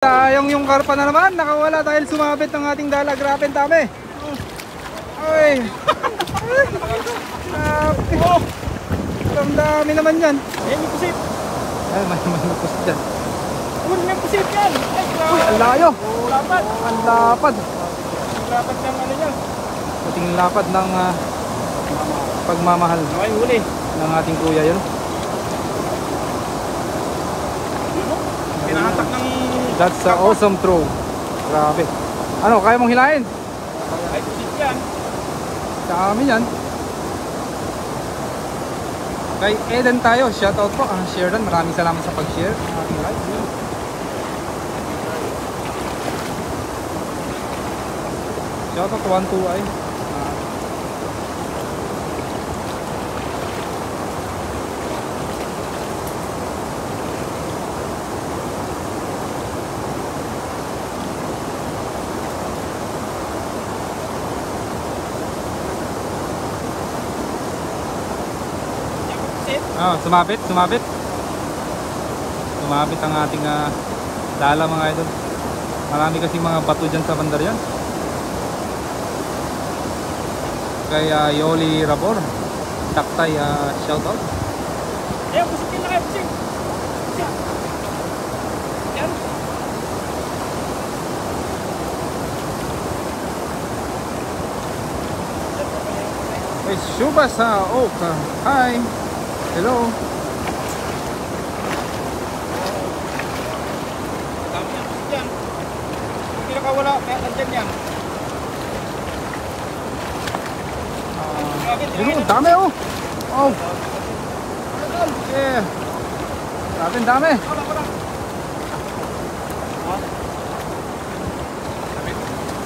Sayang yung karpa na naman, nakawala dahil sumabit ng ating dala. Grabe ang dami. Ay. Ang dami naman yan. Ayan yung pusit. Ay, may pusit dyan. Uy, may pusit yan. Ay, grabe. Uy, ang layo. Lapad. Ang lapad. Ang lapad ng ano niya. Ating lapad ng pagmamahal Okay, huli. ng ating kuya yun. Kinahatak ng... That's a awesome throw. Grabe. Ano, kaya mong hilahin? Ay, pusit yan. Dami yan. Kay Eden tayo, shoutout po. Share dan, maraming salamat sa pag-share ng ating live. Shoutout 1-2 ay. Sumabit. Sumabit ang ating dala mga idol. Marami kasi mga bato dyan sa bandar yan. Kay Yoli Rabor Taktay, shoutout. Ayan, pusit yan na kayo, pusit. Pusit. Yan. Hey, Shubasa Oka. Hi. Hello. Dami yan, pusit yan. Kung pinakawala, kaya nandyan yan. Yun, dami oh. Oh. Yeah. Grabe, ang dami.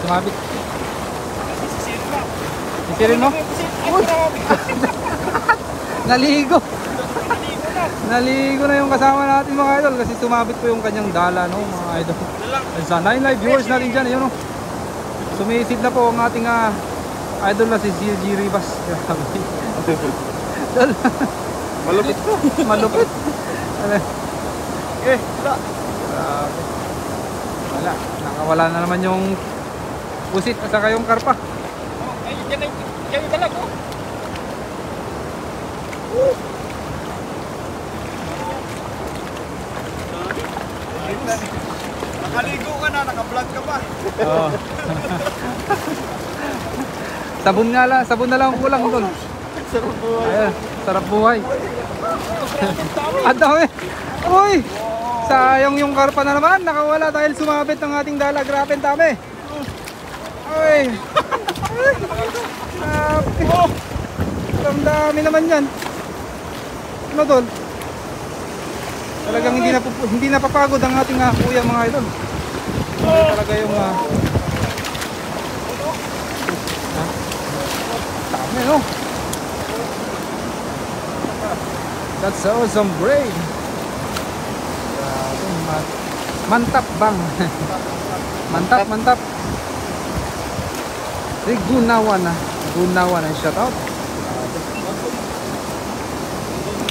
Sumabit. Sisirin na. Sisirin mo? Ay, grabe. Naligo. Naligo na. Naligo na yung kasama natin mga idol kasi sumabit po yung kanyang dala, no mga idol. Sa 9 live viewers natin dyan, yun, no? Sumisid na po ang ating idol na si CG Rivas. Malupit ko. Malupit. Wala. Grabe. Wala. Nakawala na naman yung pusit at saka yung karpa. Oh, ay, yan yung dalag, oh. Nakaligo ka na, naka-vlog ka pa. Oo. Sabon na lang ang kulang doon. Sarap buhay. Ayan, sarap buhay. Ang dami. Uy! Sayang yung karpa na naman, nakawala dahil sumabit ng ating dala. Grabe ang dami. Uy! Grabe. Ang dami naman yan. Ano doon? Talagang hindi napapagod ang ating kuya mga idol. Talaga yung dami, no? That's awesome brain. Mantap bang. Mantap. Gunawan ang shoutout.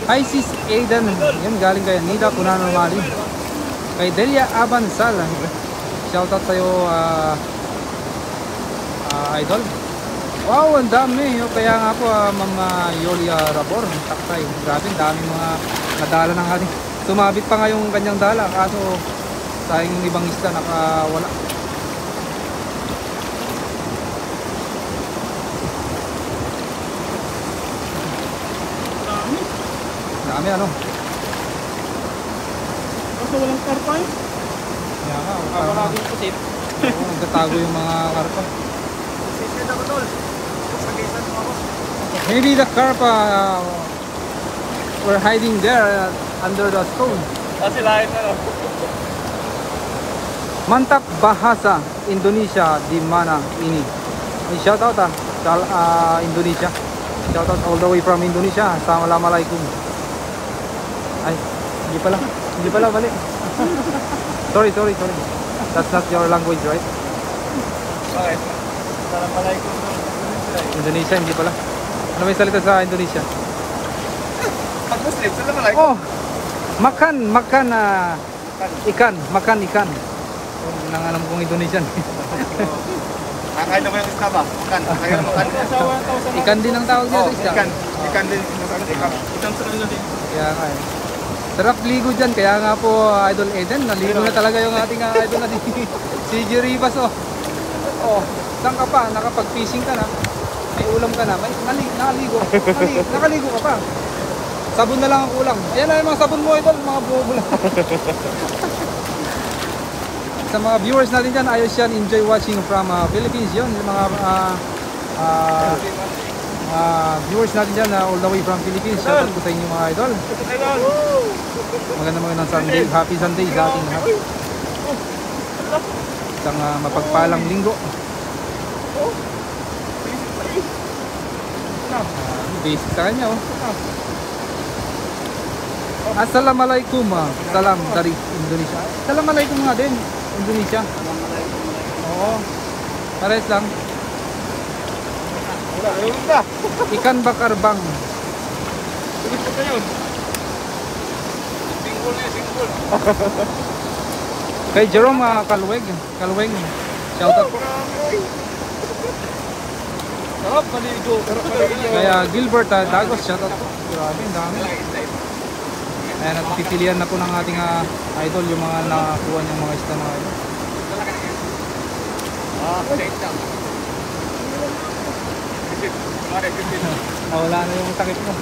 Hi sis Aidan, yan galing kay Nida Kunano Mali. Kay Delia Abansal, shoutout sa'yo idol. Wow, ang dami. Kaya nga po Ma'am Yoli Rabor Taktay, grabe, dami mga nadala ng ating. Sumabit pa nga yung kanyang dala, kaso sayang yung ibang isda nakawala. Dami ano? Kaso walang karpa eh. Kaya nga, Wala din pusit. nagtatago yung mga karpa. Pusit yun ako, tol. Sagitan mo ako. Maybe the carpa were hiding there under the stone. Kasi lahat na lang. Mantap Bahasa, Indonesia, di mana ini? Shoutout sa Indonesia. Shoutout all the way from Indonesia. Assalamualaikum. Ay, hindi pala, mali. Sorry. That's not your language, right? Bakit? Assalamualaikum. Indonesia, hindi pala. Ano may salita sa Indonesia? Pag Muslim, sila malay. Oh, makan ikan. Nang alam kong Indonesian. Kakain naman yung isda ba? Makan. Kaya makan. Ikan din ang tawag nila sa isda. Ikan. Ikan din. Ikan sa kanila din. Kaya nga eh. Sarap ligo dyan. Kaya nga po, Idol Eden, naligo na talaga yung ating idol na si Jerry Rivas. Oh, saan ka pa? Nakapag-fishing ka na. May ulam ka na. Nakaligo. Nakaligo ka pa. Sabon na lang ang kulang. Ayan na yung mga sabon mo, Idol. Mga bubula. Sa mga viewers natin dyan, ayos yan. Enjoy watching from Philippines yun. Yung mga viewers natin dyan all the way from Philippines. Shout out po sa inyo mga idol. Magandang Sunday. Happy Sunday sa ating lahat. Isang mapagpalang linggo. Basic sa kanya oh. Assalamualaikum. Salam dari Indonesia. Assalamualaikum nga din. Indonesia. Oo. Pares lang. Ikan bakar bang. Kay Jerome Kalweg. Shout out po. Sarap maligo. Kaya Gilbert Dagos, shout out po. Grabe, ang dami. Ayan, at pipilian na po ng ating idol yung mga nakakuha niyang mga isda na idol. Wala na yung takip mo.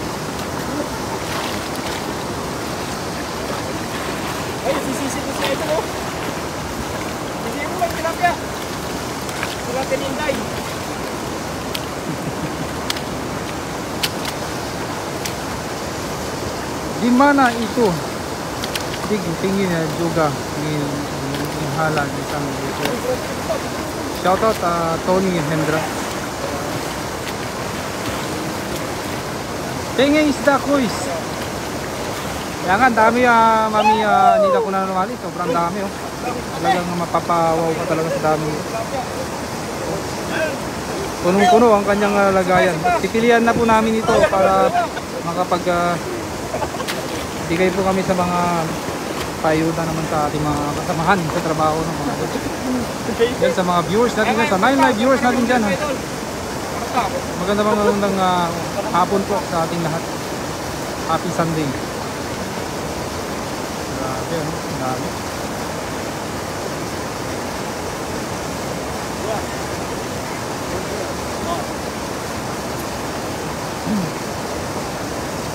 Ay, sisisi ko sa ito oh. Sisisi mo lang tilapia. Sila tininday. Di mana itu? Tingin na juga yung halan isang dito. Shout out Tony Hendra. Tingin isda kuis. Kaya nga dami mami nila ko na normali. Sobrang dami oh. Talagang mapapawaw ka talaga sa dami. Punong-puno ang kanyang lagayan. Pipilian na po namin ito para makapag bigay po kami sa mga payuda naman sa ating mga kasamahan sa trabaho ng mga yan, sa mga viewers natin dyan, sa 9 live viewers natin dyan magandang hapon po sa ating lahat. Happy Sunday. Grabe ano, grabe.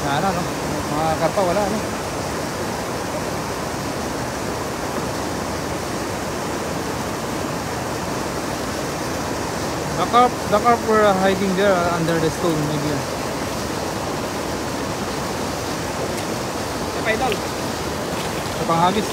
Sana no, mga karpa wala no. The carp were hiding there under the stone maybe. Sa idol. Sa panghagis.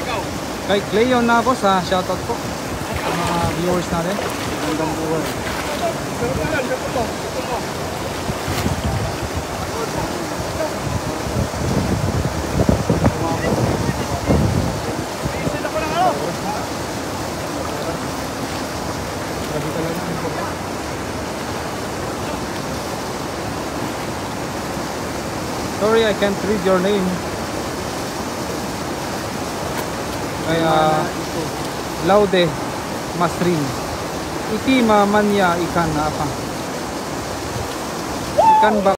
Ikaw. Kay Cleon na ako sa shoutout po sa mga viewers natin. Magandang buwan. Sorry, I can't read your name. Kaya Laude Masrin. Iti mamanya ikan na apa? Ikan ba